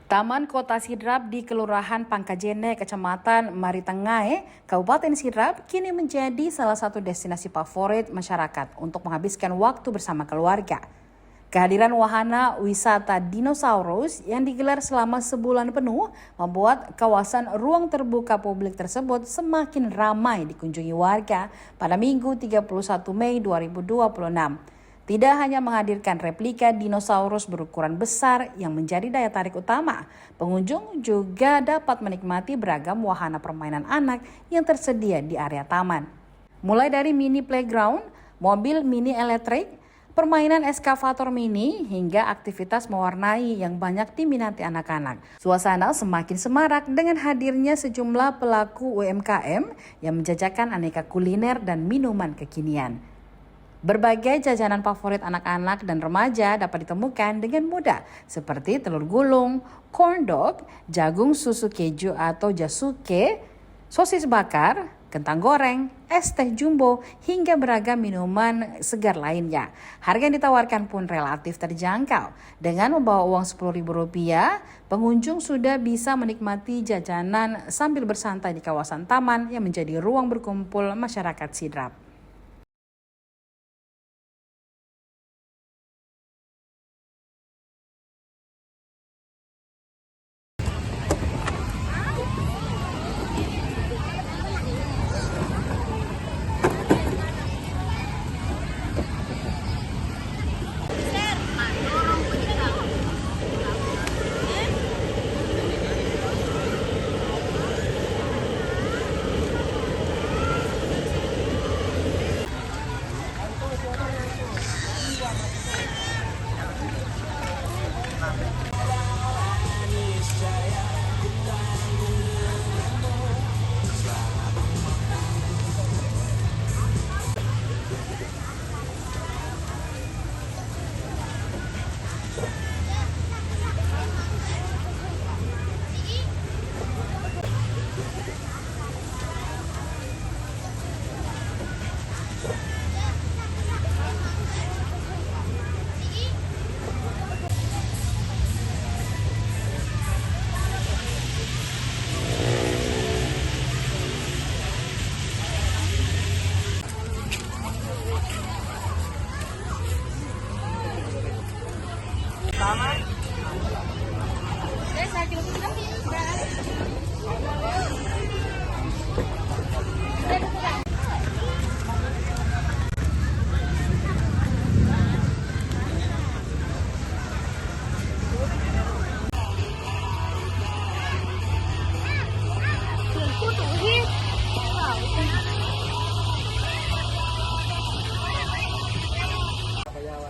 Taman Kota Sidrap di Kelurahan Pangkajene, Kecamatan Maritengae, Kabupaten Sidrap, kini menjadi salah satu destinasi favorit masyarakat untuk menghabiskan waktu bersama keluarga. Kehadiran wahana wisata dinosaurus yang digelar selama sebulan penuh membuat kawasan ruang terbuka publik tersebut semakin ramai dikunjungi warga pada Minggu 31 Mei 2026. Tidak hanya menghadirkan replika dinosaurus berukuran besar yang menjadi daya tarik utama, pengunjung juga dapat menikmati beragam wahana permainan anak yang tersedia di area taman. Mulai dari mini playground, mobil mini elektrik, permainan eskavator mini, hingga aktivitas mewarnai yang banyak diminati anak-anak. Suasana semakin semarak dengan hadirnya sejumlah pelaku UMKM yang menjajakan aneka kuliner dan minuman kekinian. Berbagai jajanan favorit anak-anak dan remaja dapat ditemukan dengan mudah seperti telur gulung, corn dog, jagung susu keju atau jasuke, sosis bakar, kentang goreng, es teh jumbo, hingga beragam minuman segar lainnya. Harga yang ditawarkan pun relatif terjangkau. Dengan membawa uang Rp10.000, pengunjung sudah bisa menikmati jajanan sambil bersantai di kawasan taman yang menjadi ruang berkumpul masyarakat Sidrap.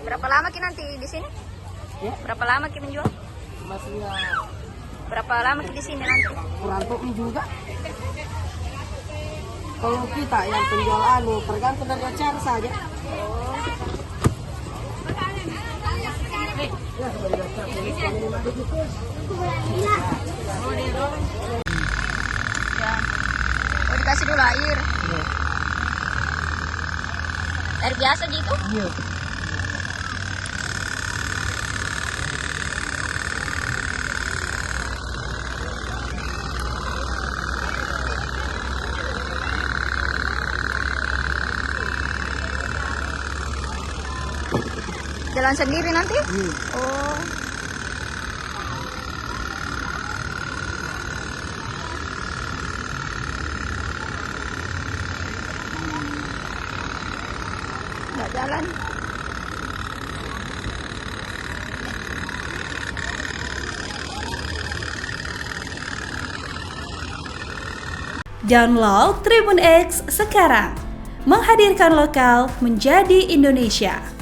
Berapa lama Ki nanti di sini? Ya? Berapa lama Ki menjual? Masih Berapa lama Ki di sini nanti? kurang juga. Kalau kita yang penjual tergantung dari acara saja. Ya. Oh, dikasih dulu air. Ya. Air biasa gitu? Iya. Jalan sendiri nanti? Iya. Oh. Nggak jalan. Download Tribun X sekarang, menghadirkan lokal menjadi Indonesia.